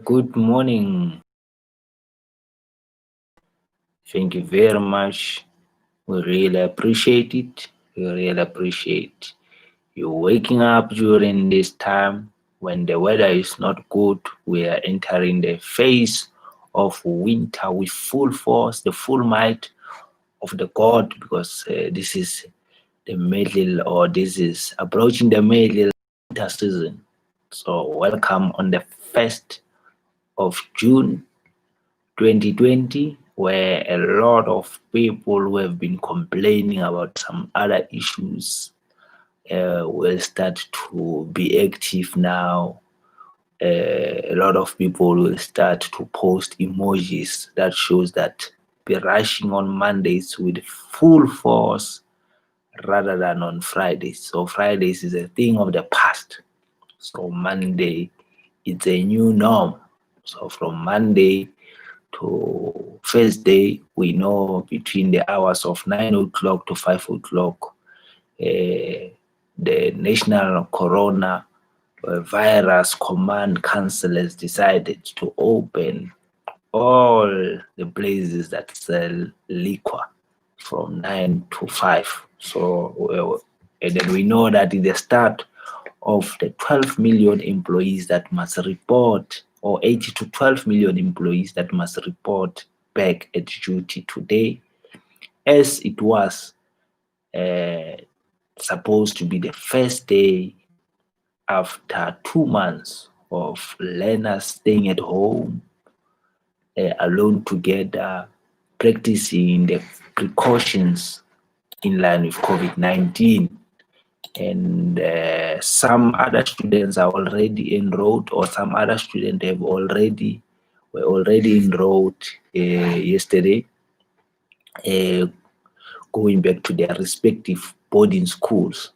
Good morning. Thank you very much. We really appreciate it. We really appreciate you waking up during this time when the weather is not good. We are entering the phase of winter with full force, the full might of the God, because this is the middle, or this is approaching the middle winter season. So, welcome on the 1st of June 2020, where a lot of people who have been complaining about some other issues will start to be active now. A lot of people will start to post emojis that shows that be rushing on Mondays with full force rather than on Fridays. So Fridays is a thing of the past. So Monday, it's a new norm. So from Monday to Thursday, we know between the hours of 9 o'clock to 5 o'clock, the National Corona Virus Command Council has decided to open all the places that sell liquor from 9 to 5. So, and then we know that at the start of the 12 million employees that must report, or 80 to 12 million employees that must report back at duty today, as it was supposed to be the first day after 2 months of learners staying at home, alone together, practicing the precautions in line with COVID-19. And some other students are already enrolled, or some other students were already enrolled yesterday, going back to their respective boarding schools.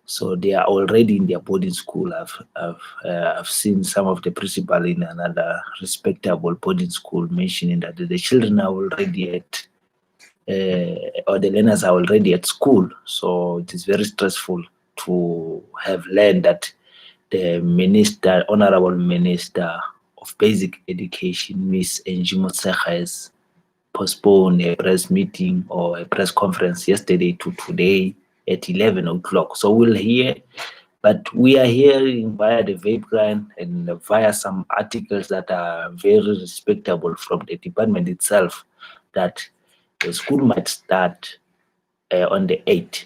So they are already in their boarding school. I've seen some of the principal in another respectable boarding school mentioning that the children are already at, or the learners are already at school. So it is very stressful to have learned that the minister, Honorable Minister of Basic Education, Ms. Angie Motshekga, has postponed a press meeting or a press conference yesterday to today at 11 o'clock. So we'll hear, but we are hearing via the Vapeline and via some articles that are very respectable from the department itself that the school might start on the 8th.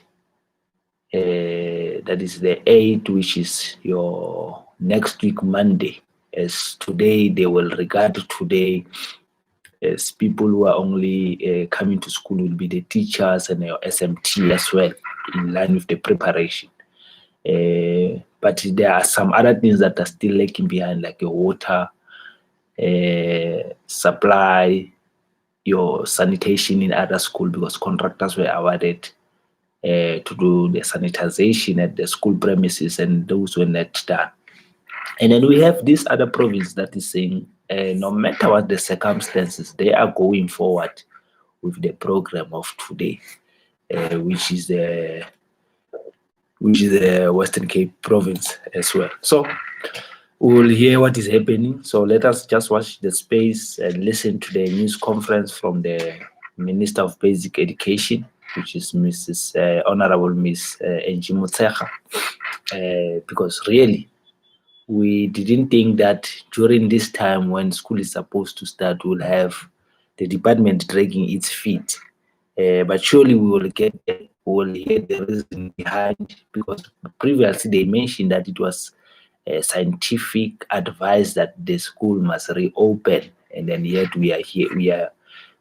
That is the 8th, which is your next week Monday. As today, they will regard today as people who are only coming to school will be the teachers and your SMT as well, in line with the preparation. But there are some other things that are still lagging behind, like your water supply, your sanitation in other school, because contractors were awarded to do the sanitization at the school premises, and those were not done. And then we have this other province that is saying, no matter what the circumstances, they are going forward with the program of today, which is the Western Cape province as well. So we'll hear what is happening. So let us just watch the space and listen to the news conference from the Minister of Basic Education, which is Honorable Miss Angie Motshekga, because really we didn't think that during this time when school is supposed to start, we'll have the department dragging its feet. But surely we will get there. We will hear the reason behind, because previously they mentioned that it was scientific advice that the school must reopen, and then yet we are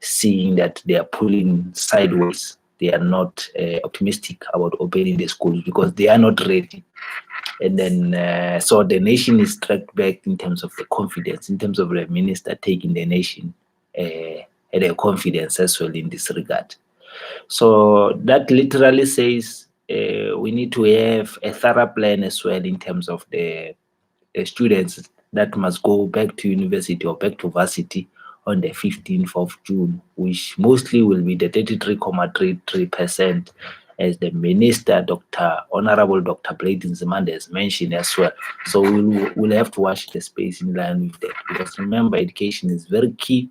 seeing that they are pulling sideways. They are not optimistic about opening the schools because they are not ready. And then so the nation is tracked back in terms of the confidence, in terms of the minister taking the nation their confidence as well in this regard. So that literally says we need to have a thorough plan as well in terms of the students that must go back to university or back to varsity on the 15th of June, which mostly will be the 33.33%, as the minister, Honorable Dr. Blade Nzimande, has mentioned as well. So we'll have to watch the space in line with that, because remember, education is very key.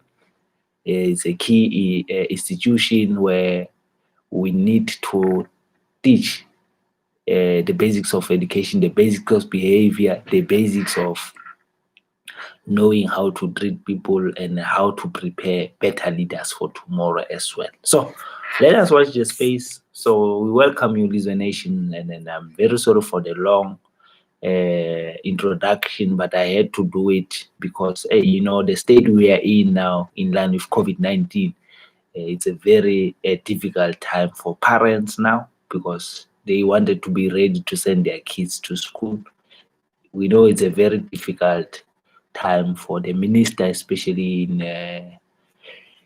It's a key institution where we need to teach the basics of education, the basics of behavior, the basics of knowing how to treat people and how to prepare better leaders for tomorrow as well. So let us watch the space. So we welcome you, Lizo Nation, and I'm very sorry for the long introduction, but I had to do it because the state we are in now, in line with COVID-19, it's a very difficult time for parents now, because they wanted to be ready to send their kids to school. We know it's a very difficult time for the minister, especially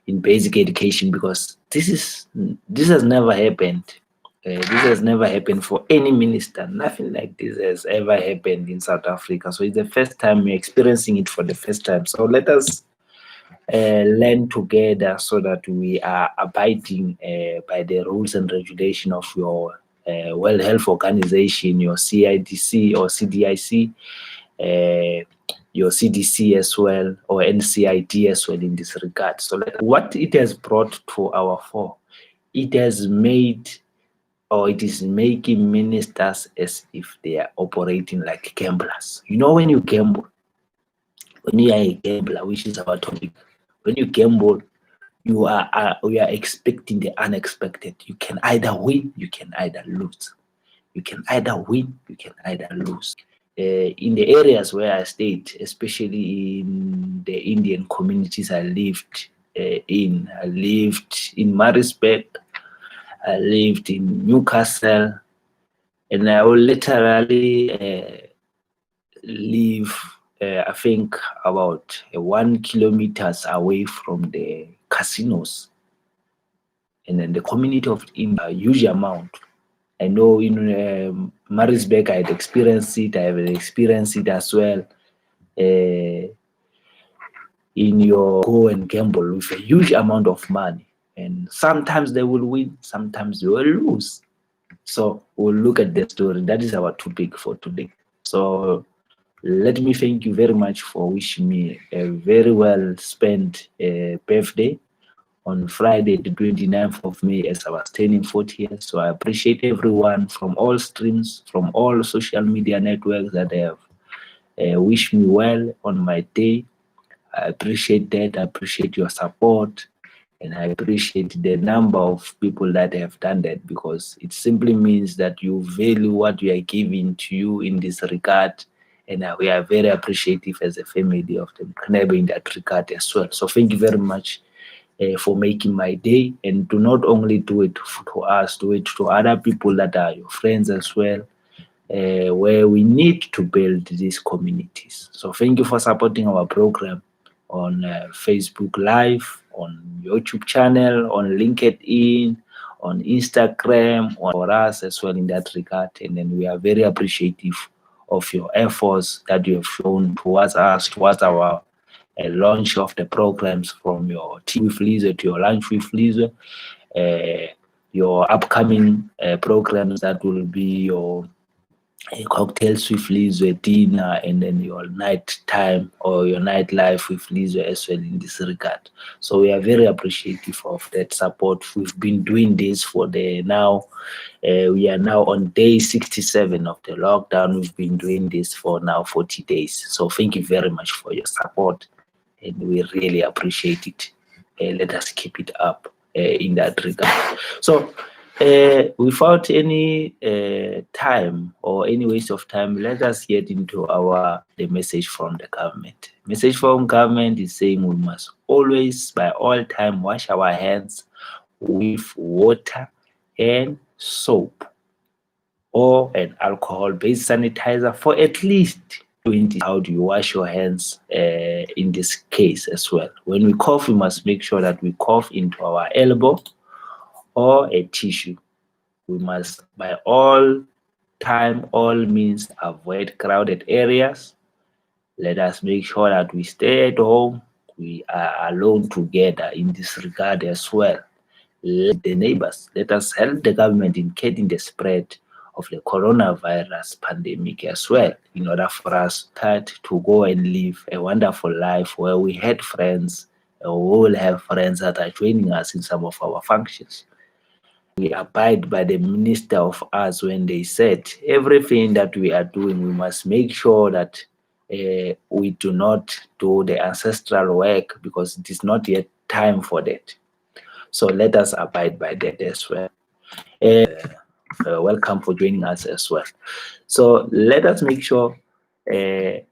in basic education, because this has never happened. This has never happened for any minister. Nothing like this has ever happened in South Africa. So it's the first time we're experiencing it for the first time. So let us learn together so that we are abiding by the rules and regulation of your World Health Organization, your CIDC or CDIC, your CDC as well, or NCID as well in this regard. So what it has brought to our fore, it has made, or it is making ministers as if they are operating like gamblers. You know, when you gamble, when you are a gambler, which is our topic, when you gamble, we are expecting the unexpected. You can either win, you can either lose. You can either win, you can either lose. In the areas where I stayed, especially in the Indian communities I lived in Maritzburg, I lived in Newcastle, and I will literally live, I think, about 1 kilometers away from the casinos. And then the community of India, a huge amount. I know in Maritzburg, I had experienced it. I have experienced it as well. In your go and gamble with a huge amount of money, and sometimes they will win, sometimes they will lose. So we'll look at the story. That is our topic for today. So let me thank you very much for wishing me a very well spent birthday on Friday, the 29th of May, as I was turning 40 years. So I appreciate everyone from all streams, from all social media networks that have wished me well on my day. I appreciate that. I appreciate your support. And I appreciate the number of people that have done that, because it simply means that you value what we are giving to you in this regard. And we are very appreciative as a family of the Mkhanebe in that regard as well. So thank you very much for making my day. And do not only do it to us, do it to other people that are your friends as well, where we need to build these communities. So thank you for supporting our program on Facebook Live, on YouTube channel, on LinkedIn, on Instagram, for us as well in that regard. And then we are very appreciative of your efforts that you have shown towards us, towards our launch of the programs, from your Tea with Lizo to your Lunch with Lizo, your upcoming programs that will be your a cocktail with Lizwe, dinner, and then your night time or your nightlife with Lizwe as well in this regard. So we are very appreciative of that support. We've been doing this for the now. We are now on day 67 of the lockdown. We've been doing this for now 40 days. So thank you very much for your support, and we really appreciate it. Let us keep it up in that regard. So without any time or any waste of time, let us get into the message from the government. Message from government is saying we must always, by all time, wash our hands with water and soap or an alcohol-based sanitizer for at least 20. How do you wash your hands in this case as well? When we cough, we must make sure that we cough into our elbow or a tissue. We must, by all means, avoid crowded areas. Let us make sure that we stay at home. We are alone together in this regard as well. Let the neighbors, let us help the government in cutting the spread of the coronavirus pandemic as well, in order for us to go and live a wonderful life where we had friends, or we will have friends that are joining us in some of our functions. We abide by the minister of us when they said everything that we are doing, we must make sure that we do not do the ancestral work, because it is not yet time for that. So let us abide by that as well. Welcome for joining us as well. So let us make sure that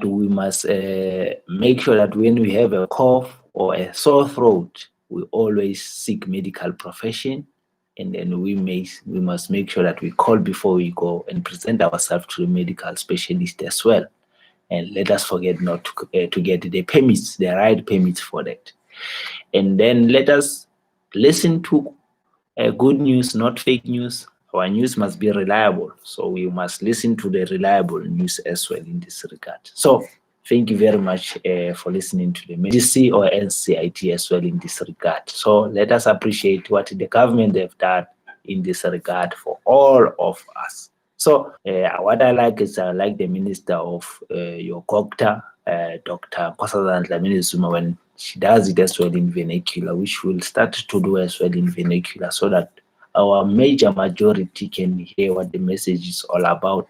we must make sure that when we have a cough or a sore throat, we always seek medical profession, and then we must make sure that we call before we go and present ourselves to the medical specialist as well. And let us forget not to get the permits, the right permits for that. And then let us listen to good news, not fake news. Our news must be reliable, so we must listen to the reliable news as well in this regard. So thank you very much for listening to the MDC or NCIT as well in this regard. So let us appreciate what the government have done in this regard for all of us. So what I like is I like the minister of your COGTA, Dr. Nkosazana Dlamini-Zuma, when she does it as well in vernacular, which we'll start to do as well in vernacular, so that our major majority can hear what the message is all about,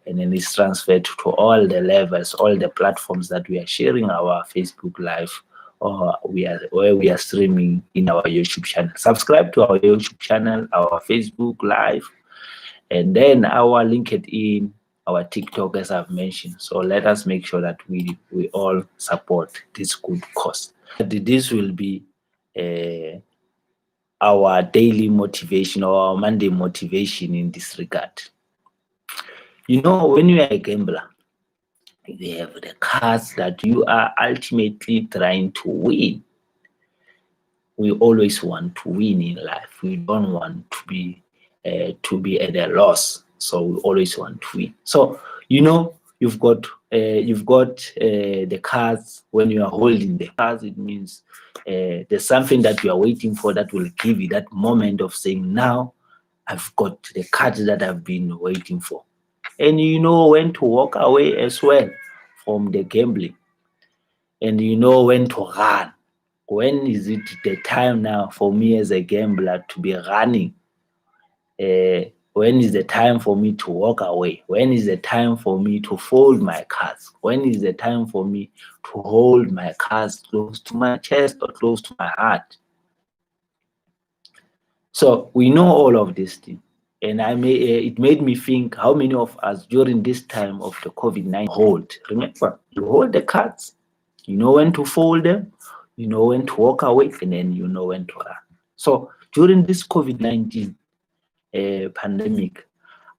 and then it's transferred to all the levels, all the platforms that we are sharing our Facebook Live, or where we are streaming in our YouTube channel. Subscribe to our YouTube channel, our Facebook Live, and then our LinkedIn, our TikTok, as I've mentioned. So let us make sure that we all support this good cause. This will be our daily motivation or our Monday motivation in this regard. You know, when you are a gambler, you have the cards that you are ultimately trying to win. We always want to win in life. We don't want to be at a loss. So we always want to win. So you know, you've got the cards. When you are holding the cards, it means there's something that you are waiting for that will give you that moment of saying, now I've got the cards that I've been waiting for. And you know when to walk away as well from the gambling. And you know when to run. When is it the time now for me as a gambler to be running? When is the time for me to walk away? When is the time for me to fold my cards? When is the time for me to hold my cards close to my chest or close to my heart? So we know all of these things. And it made me think, how many of us during this time of the COVID-19 hold? Remember, you hold the cards. You know when to fold them. You know when to walk away, and then you know when to run. So during this COVID-19 pandemic,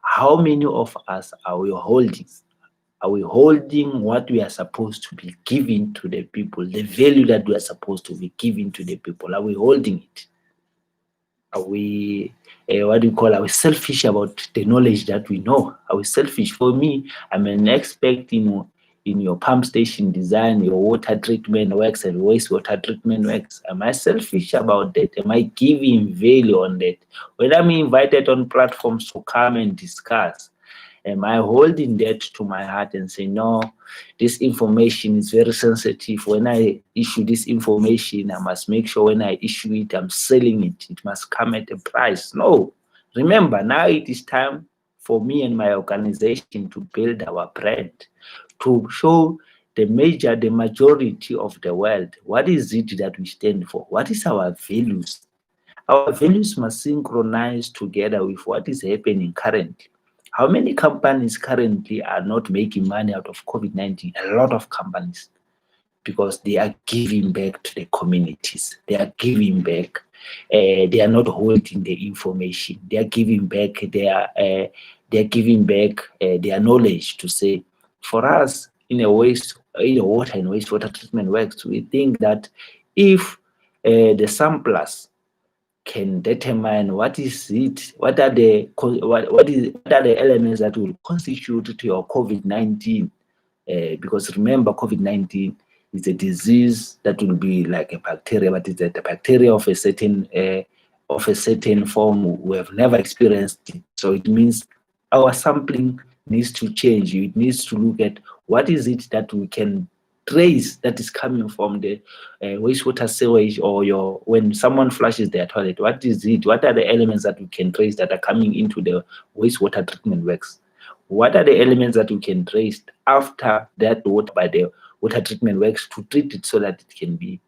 how many of us are we holding? Are we holding what we are supposed to be giving to the people, the value that we are supposed to be giving to the people? Are we holding it? Are we, are we selfish about the knowledge that we know? Are we selfish? For me, I'm an expert in in your pump station design, your water treatment works and wastewater treatment works? Am I selfish about that? Am I giving value on that? When I'm invited on platforms to come and discuss, am I holding that to my heart and say, no, this information is very sensitive. When I issue this information, I must make sure when I issue it, I'm selling it. It must come at a price. No. Remember, now it is time for me and my organization to build our brand, to show the majority of the world, what is it that we stand for? What is our values? Our values must synchronize together with what is happening currently. How many companies currently are not making money out of COVID-19? A lot of companies, because they are giving back to the communities. They are giving back. They are not holding the information. They are giving back. They are giving back their knowledge to say, for us, in a water and wastewater treatment works, we think that if the samplers can determine what is it, what are the elements that will constitute to your COVID-19. Because remember, COVID-19 is a disease that will be like a bacteria, but it's a bacteria of a certain form. We have never experienced it. So it means our sampling needs to change. It needs to look at what is it that we can trace that is coming from the wastewater sewage, or when someone flushes their toilet. What is it? What are the elements that we can trace that are coming into the wastewater treatment works? What are the elements that we can trace after that water by the water treatment works to treat it so that it can be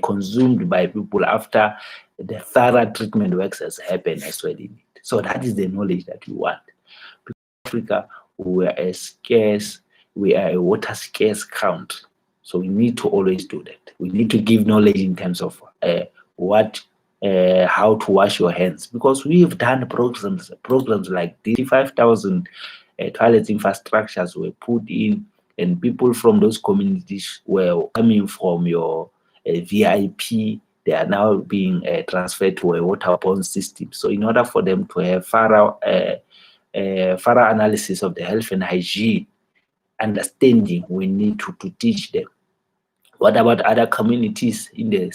consumed by people after the thorough treatment works has happened as well in it? So that is the knowledge that we want. Because Africa, we are a water scarce country. So we need to always do that. We need to give knowledge in terms of how to wash your hands, because we've done programs like this. 5,000 toilet infrastructures were put in, and people from those communities were coming from your VIP. They are now being transferred to a waterborne system. So in order for them to have thorough analysis of the health and hygiene understanding, we need to teach them. What about other communities in the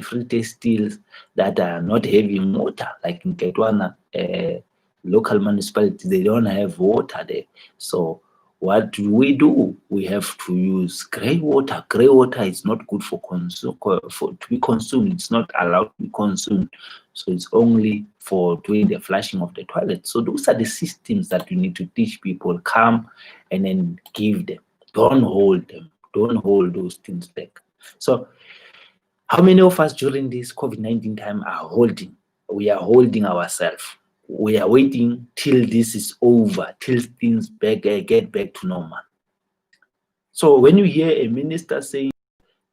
Free State Steels that are not having water, like in Ketwana, local municipality? They don't have water there. So what do? We have to use grey water. Grey water is not good to be consumed. It's not allowed to be consumed. So it's only for doing the flushing of the toilet. So those are the systems that you need to teach people. Come and then give them. Don't hold them. Don't hold those things back. So how many of us during this COVID-19 time are holding? We are holding ourselves. We are waiting till this is over, till things get back to normal. So when you hear a minister saying,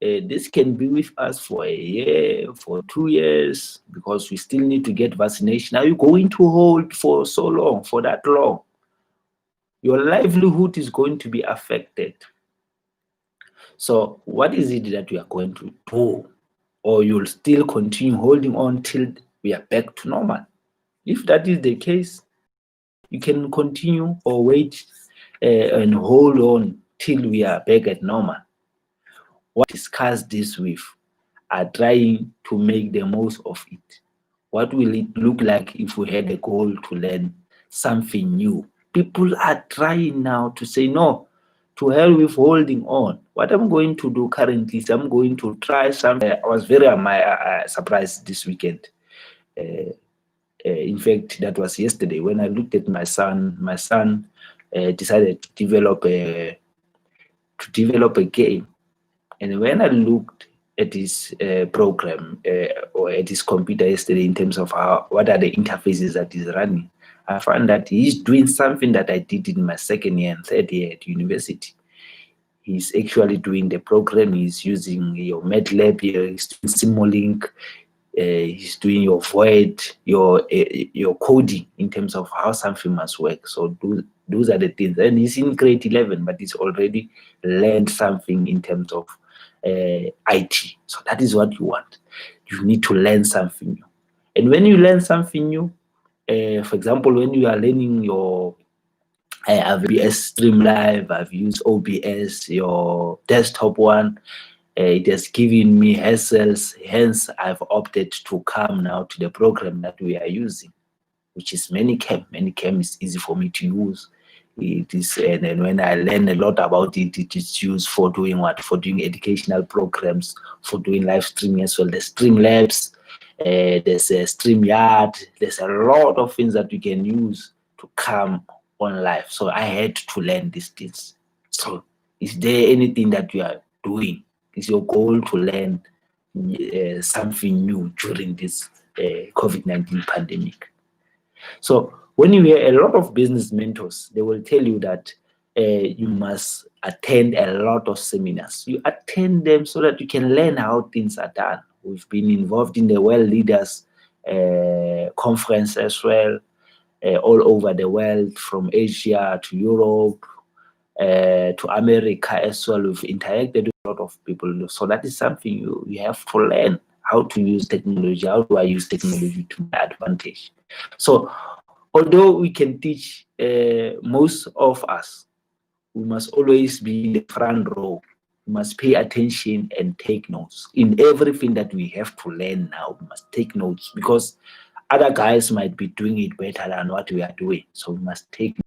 this can be with us for a year, for 2 years, because we still need to get vaccination, are you going to hold for so long, for that long? Your livelihood is going to be affected. So what is it that we are going to do? Or you'll still continue holding on till we are back to normal? If that is the case, you can continue or wait and hold on till we are back at normal. What discuss this with are trying to make the most of it. What will it look like if we had a goal to learn something new? People are trying now to say, no, to hell with holding on. What I'm going to do currently is I'm going to try something. I was very surprised this weekend. In fact, that was yesterday when I looked at my son. My son decided to develop a game, and when I looked at his program or at his computer yesterday in terms of what are the interfaces that he's running, I found that he's doing something that I did in my second year and third year at university. He's actually doing the program. He's using your MATLAB, he's doing Simulink, he's doing your Void, your coding in terms of how something must work. So those are the things. And he's in grade 11, but he's already learned something in terms of IT. So that is what you want. You need to learn something new. And when you learn something new, for example, when you are learning your I've used Streamlive, I've used OBS, your desktop one. It has given me hassles, hence I've opted to come now to the program that we are using, which is ManyCam. ManyCam is easy for me to use. It is, and then when I learn a lot about it, it is used for doing what? For doing educational programs, for doing live streaming as well. The Streamlabs, there's a StreamYard, there's a lot of things that you can use to come on live. So I had to learn these things. So is there anything that you are doing? Is your goal to learn something new during this COVID-19 pandemic? So when you hear a lot of business mentors, they will tell you that you must attend a lot of seminars. You attend them so that you can learn how things are done. We've been involved in the World Leaders Conference as well, all over the world, from Asia to Europe, to America as well. We've interacted with a lot of people. So that is something you have to learn, how to use technology. How do I use technology to my advantage? So although we can teach, most of us, we must always be in the front row. We must pay attention and take notes. In everything that we have to learn now, we must take notes, because other guys might be doing it better than what we are doing. So we must take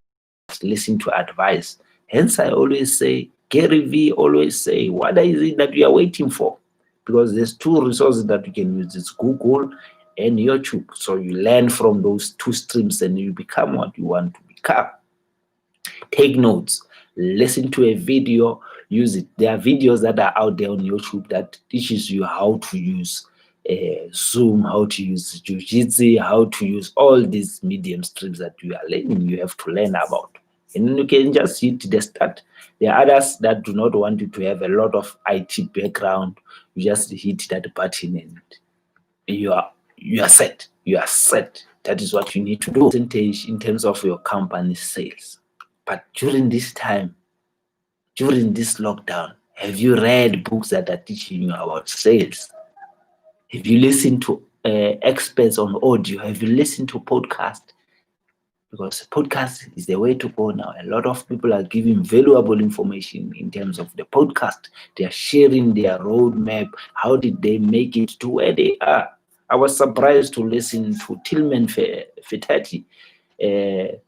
notes, listen to advice. Hence, I always say, Gary Vee always say, what is it that you are waiting for? Because there's two resources that you can use. It's Google and YouTube. So you learn from those two streams and you become what you want to become. Take notes, listen to a video, use it. There are videos that are out there on YouTube that teaches you how to use Zoom, how to use Jiu-Jitsu, how to use all these medium streams that you are learning, you have to learn about. And then you can just hit the start. There are others that do not want you to have a lot of IT background. You just hit that button and you are set. You are set. That is what you need to do. Percentage in terms of your company's sales. But during this time, during this lockdown, have you read books that are teaching you about sales? Have you listened to experts on audio? Have you listened to podcasts? Because podcast is the way to go now. A lot of people are giving valuable information in terms of the podcast. They are sharing their roadmap. How did they make it to where they are? I was surprised to listen to Tillman Fertitta. And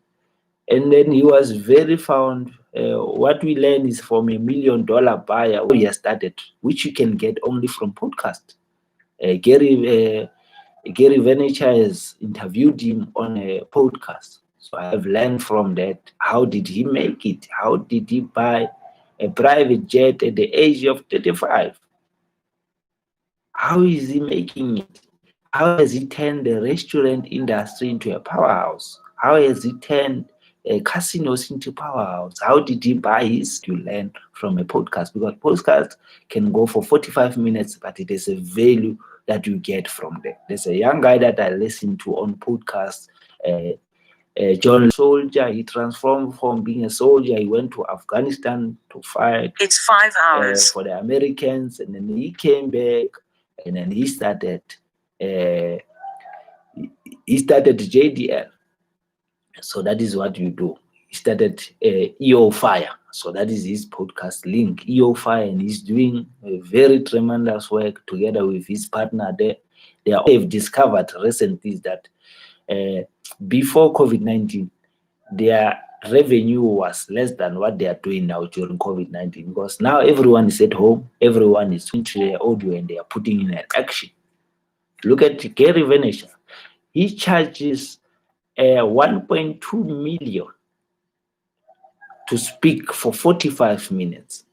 then he was very found. What we learn is from $1 million buyer who he has started, which you can get only from podcast. Gary Vaynerchuk has interviewed him on a podcast. So I have learned from that. How did he make it? How did he buy a private jet at the age of 35? How is he making it? How has he turned the restaurant industry into a powerhouse? How has he turned casinos into powerhouse? How did he buy his? You learn from a podcast, because podcast can go for 45 minutes, but it is a value that you get from there. There's a young guy that I listen to on podcast, John Soldier. He transformed from being a soldier. He went to Afghanistan to fight. It's 5 hours for the Americans, and then he came back, and then he started. He started JDL. So that is what you do. He started EO Fire. So that is his podcast link, EO Fire, and he's doing a very tremendous work together with his partner there. They've discovered recently that before COVID-19, their revenue was less than what they are doing now during COVID-19, because now everyone is at home, everyone is into their audio, and they are putting in an action. Look at Gary Vaynerchuk. He charges 1.2 million to speak for 45 minutes.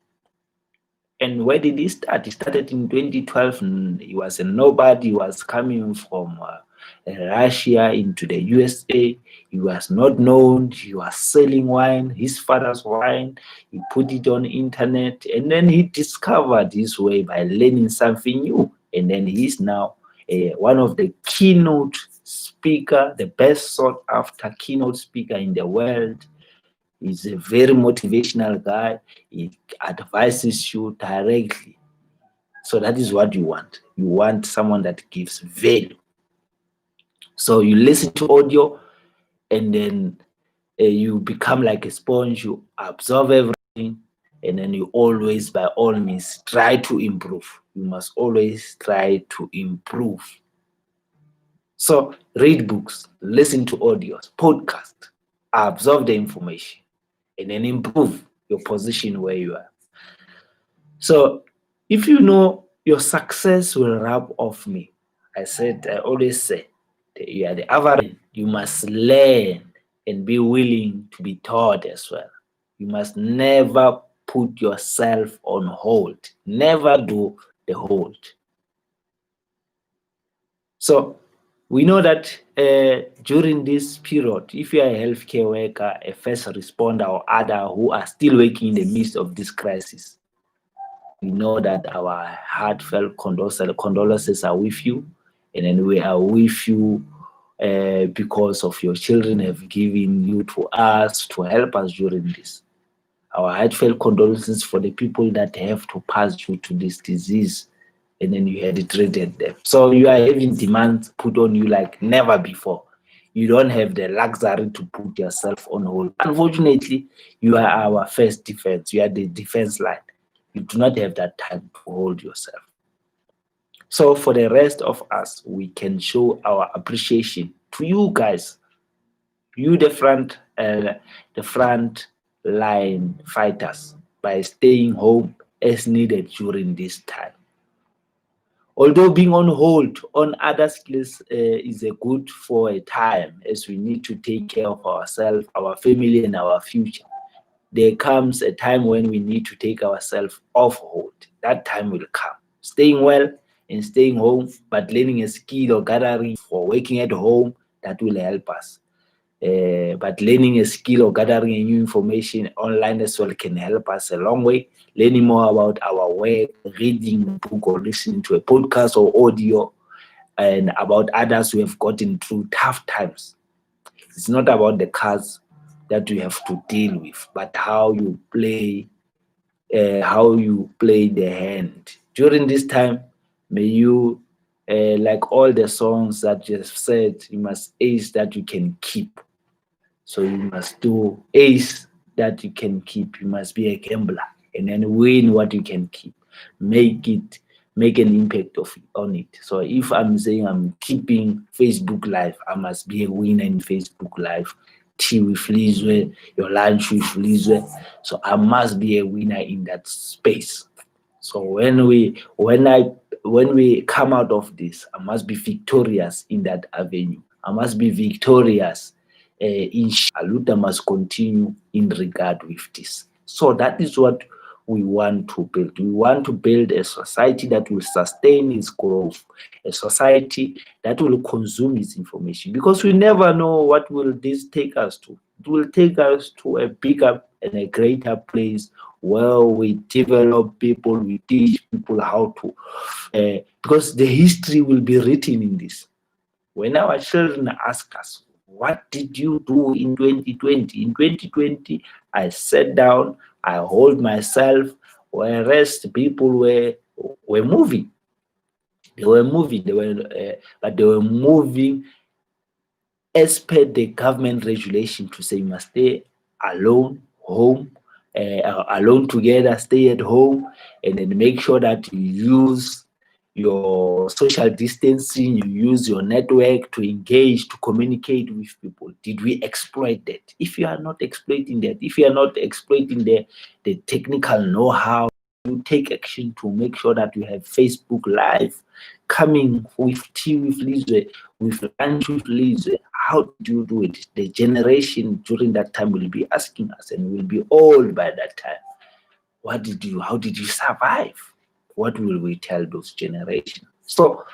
And where did he start? He started in 2012. He was a nobody. He was coming from Russia into the USA. He was not known. He was selling wine, his father's wine. He put it on the internet, and then he discovered his way by learning something new. And then he's now one of the keynote speaker, the best sought after keynote speaker in the world. He's a very motivational guy. He advises you directly. So that is what you want. You want someone that gives value. So you listen to audio, and then you become like a sponge, you absorb everything, and then you always, by all means, try to improve. You must always try to improve. So read books, listen to audios, podcasts, absorb the information, and then improve your position where you are. So if you know your success will rub off me, I always say that you are the average. You must learn and be willing to be taught as well. You must never put yourself on hold. Never do the hold. So we know that during this period, if you are a healthcare worker, a first responder, or other who are still working in the midst of this crisis, we know that our heartfelt condolences are with you, and then we are with you because of your children have given you to us to help us during this. Our heartfelt condolences for the people that have to pass due to this disease, and then you had treated them. So you are having demands put on you like never before. You don't have the luxury to put yourself on hold. Unfortunately, you are our first defense. You are the defense line. You do not have that time to hold yourself. So for the rest of us, we can show our appreciation to you guys, you the front line fighters, by staying home as needed during this time. Although being on hold on other skills is a good for a time, as we need to take care of ourselves, our family, and our future, there comes a time when we need to take ourselves off hold. That time will come. Staying well and staying home, but learning a skill or gathering for working at home, that will help us. But learning a skill or gathering a new information online as well can help us a long way. Learning more about our work, reading a book or listening to a podcast or audio, and about others who have gotten through tough times. It's not about the cards that you have to deal with, but how you play the hand. During this time, may you, like all the songs that you have said, you must ace that you can keep. So you must do ace that you can keep. You must be a gambler and then win what you can keep. Make an impact on it. So if I'm saying I'm keeping Facebook Live, I must be a winner in Facebook Live. Tea with Lizwe, your lunch with Lizwe. So I must be a winner in that space. So when we come out of this, I must be victorious in that avenue. I must be victorious in Aluta must continue in regard with this. So that is what we want to build. We want to build a society that will sustain its growth, a society that will consume its information, because we never know what will this take us to. It will take us to a bigger and a greater place where we develop people, we teach people how to, because the history will be written in this. When our children ask us, what did you do in 2020? In 2020, I sat down, I hold myself, whereas the people were moving. They were moving, but they were moving as per the government regulation to say you must stay alone, home, alone together, stay at home, and then make sure that you use your social distancing, you use your network to engage, to communicate with people. Did we exploit that? If you are not exploiting that, if you are not exploiting the technical know-how, you take action to make sure that you have Facebook Live coming with tea with Lizwe, with lunch with Lizwe. How do you do it? The generation during that time will be asking us, and will be old by that time. How did you survive? What will we tell those generations? So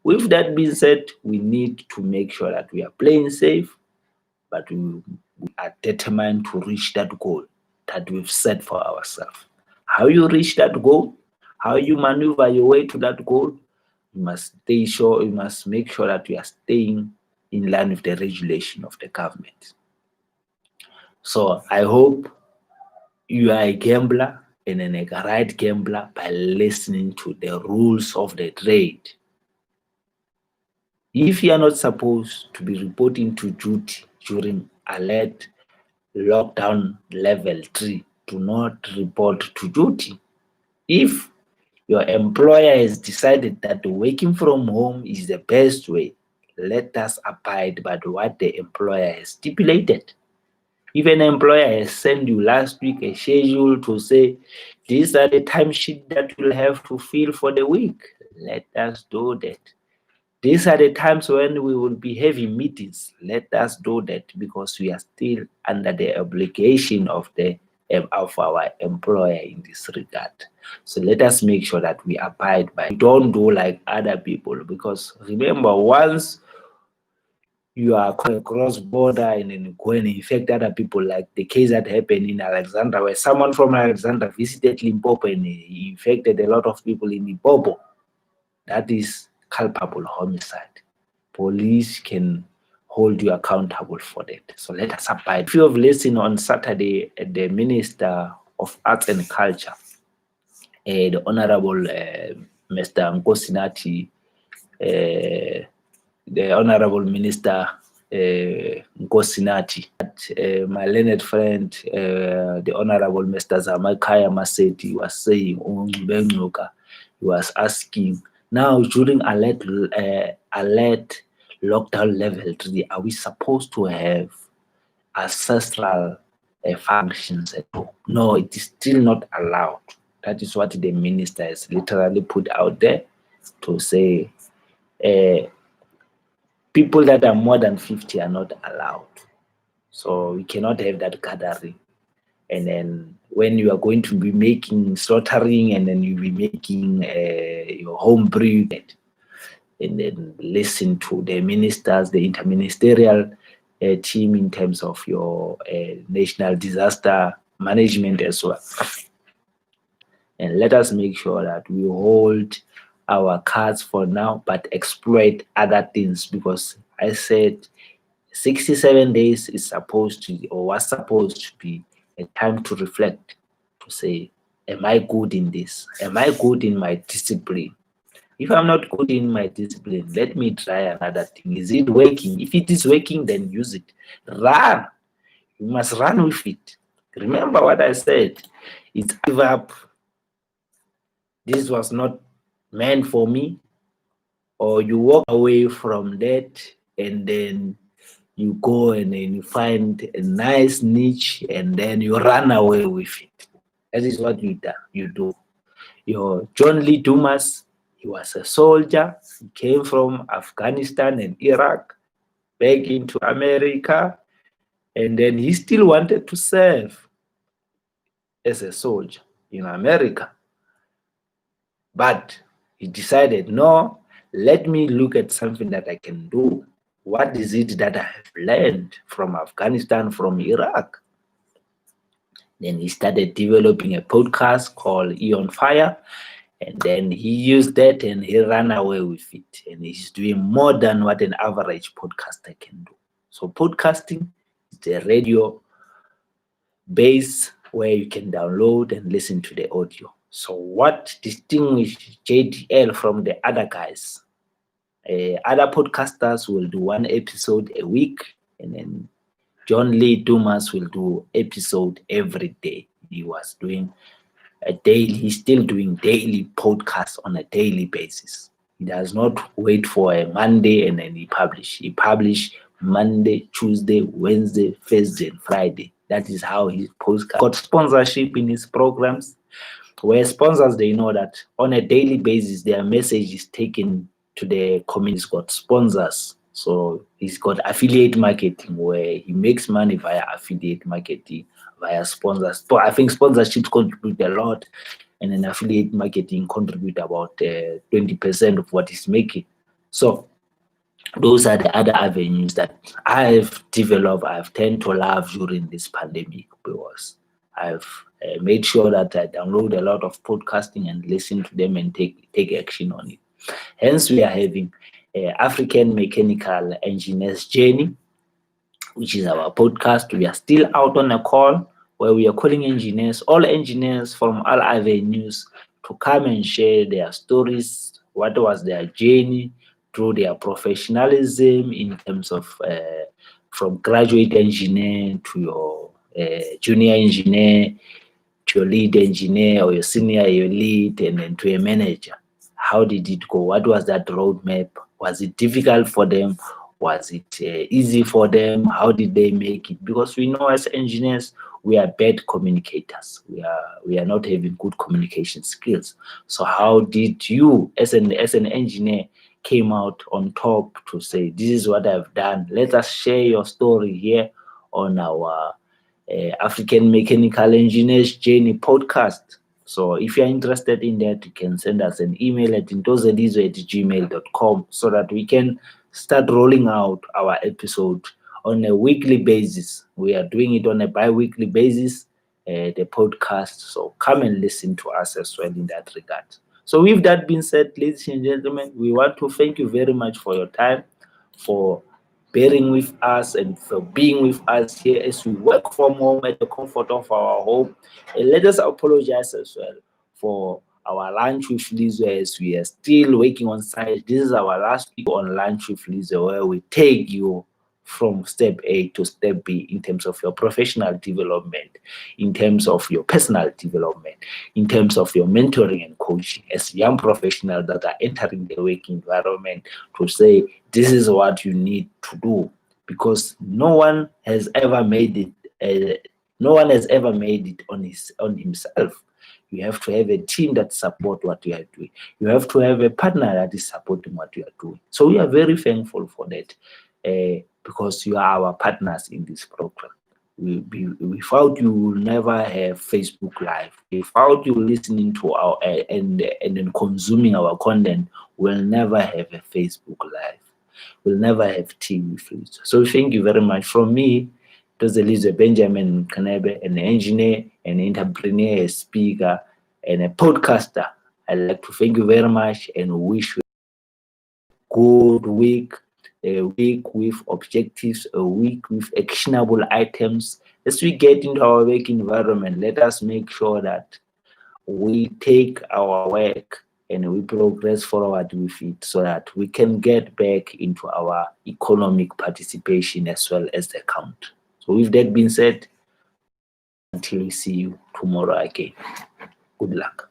with that being said, we need to make sure that we are playing safe, but we are determined to reach that goal that we've set for ourselves. How you reach that goal, how you maneuver your way to that goal, you must make sure that we are staying in line with the regulation of the government. So I hope you are a gambler, and a right gambler, by listening to the rules of the trade. If you are not supposed to be reporting to duty during alert lockdown level 3, do not report to duty. If your employer has decided that working from home is the best way, let us abide by what the employer has stipulated. If an employer has sent you last week a schedule to say these are the timesheet that you'll have to fill for the week, let us do that. These are the times when we will be having meetings. Let us do that because we are still under the obligation of our employer in this regard. So let us make sure that we abide by. Don't do like other people, because remember, once you are cross border and then go and infect other people, like the case that happened in Alexandra, where someone from Alexandra visited Limpopo and he infected a lot of people in Limpopo. That is culpable homicide. Police can hold you accountable for that. So let us abide. If you have listened on Saturday, the Minister of Arts and Culture, the Honorable Mr. Nkosinati, the Honorable Minister Nkosinati, my learned friend, the Honorable Mr. Zamakaya Maseti was saying, he was asking, now during alert lockdown level 3, are we supposed to have ancestral functions at home? No, it is still not allowed. That is what the minister has literally put out there to say people that are more than 50 are not allowed. So we cannot have that gathering. And then when you are going to be making slaughtering, and then you'll be making your home brewed, and then listen to the ministers, the interministerial team in terms of your national disaster management as well. And let us make sure that we hold our cards for now, but exploit other things, because I said 67 days is supposed to, or was supposed to be, a time to reflect, to say, am I good in this? Am I good in my discipline? If I'm not good in my discipline, let me try another thing. Is it working? If it is working, then use it. Run. You must run with it. Remember what I said. It's give up. This was not meant for me. Or you walk away from that, and then you go and then you find a nice niche, and then you run away with it. That is what you do. Your John Lee Dumas, he was a soldier. He came from Afghanistan and Iraq back into America, and then he still wanted to serve as a soldier in America. But he decided, no, let me look at something that I can do. What is it that I have learned from Afghanistan, from Iraq? Then he started developing a podcast called Eon Fire. And then he used that and he ran away with it. And he's doing more than what an average podcaster can do. So podcasting is a radio base where you can download and listen to the audio. So what distinguishes JDL from the other guys? Other podcasters will do one episode a week, and then John Lee Dumas will do episode every day. He was doing he's still doing daily podcasts on a daily basis. He does not wait for a Monday and then he publish. He publish Monday, Tuesday, Wednesday, Thursday, and Friday. That is how his podcast got sponsorship in his programs, where sponsors, they know that on a daily basis their message is taken to the community. He's got sponsors. So he's got affiliate marketing, where he makes money via affiliate marketing, via sponsors. So I think sponsorships contribute a lot, and then affiliate marketing contribute about 20% of what he's making. So those are the other avenues that I've developed, I've tend to love during this pandemic, because I've made sure that I download a lot of podcasting and listen to them and take action on it. Hence, we are having African Mechanical Engineers Journey, which is our podcast. We are still out on a call where we are calling engineers, all engineers from all avenues, to come and share their stories, what was their journey through their professionalism in terms of from graduate engineer to your junior engineer to your lead engineer, or your senior, your lead, and then to a manager. How did it go? What was that roadmap? Was it difficult for them? Was it easy for them? How did they make it? Because we know as engineers, we are bad communicators. We are not having good communication skills. So how did you, as an engineer, came out on top to say, this is what I've done? Let us share your story here on our African Mechanical Engineers Journey podcast. So if you're interested in that, you can send us an email at intozelizo@gmail.com so that we can start rolling out our episode on a weekly basis. We are doing it on a bi-weekly basis, the podcast. So come and listen to us as well in that regard. So with that being said, ladies and gentlemen, we want to thank you very much for your time, for bearing with us and for being with us here as we work from home at the comfort of our home. And let us apologize as well for our lunch with Lizzo, as we are still working on site. This is our last week on lunch with Lizzo, where we take you from step A to step B in terms of your professional development, in terms of your personal development, in terms of your mentoring and coaching as young professionals that are entering the work environment, to say this is what you need to do, because no one has ever made it. No one has ever made it on himself. You have to have a team that support what you are doing. You have to have a partner that is supporting what you are doing. So we are very thankful for that, because you are our partners in this program. Without you, will never have Facebook Live. Without you listening to our and then consuming our content, we'll never have a Facebook Live. We'll never have TV Fleets. So thank you very much. From me, Dozelizo Benjamin Kanebe, an engineer, an entrepreneur, a speaker, and a podcaster. I'd like to thank you very much and wish you a good week, a week with objectives, a week with actionable items. As we get into our work environment, let us make sure that we take our work and we progress forward with it, so that we can get back into our economic participation as well as the count. So with that being said, until we see you tomorrow again, good luck.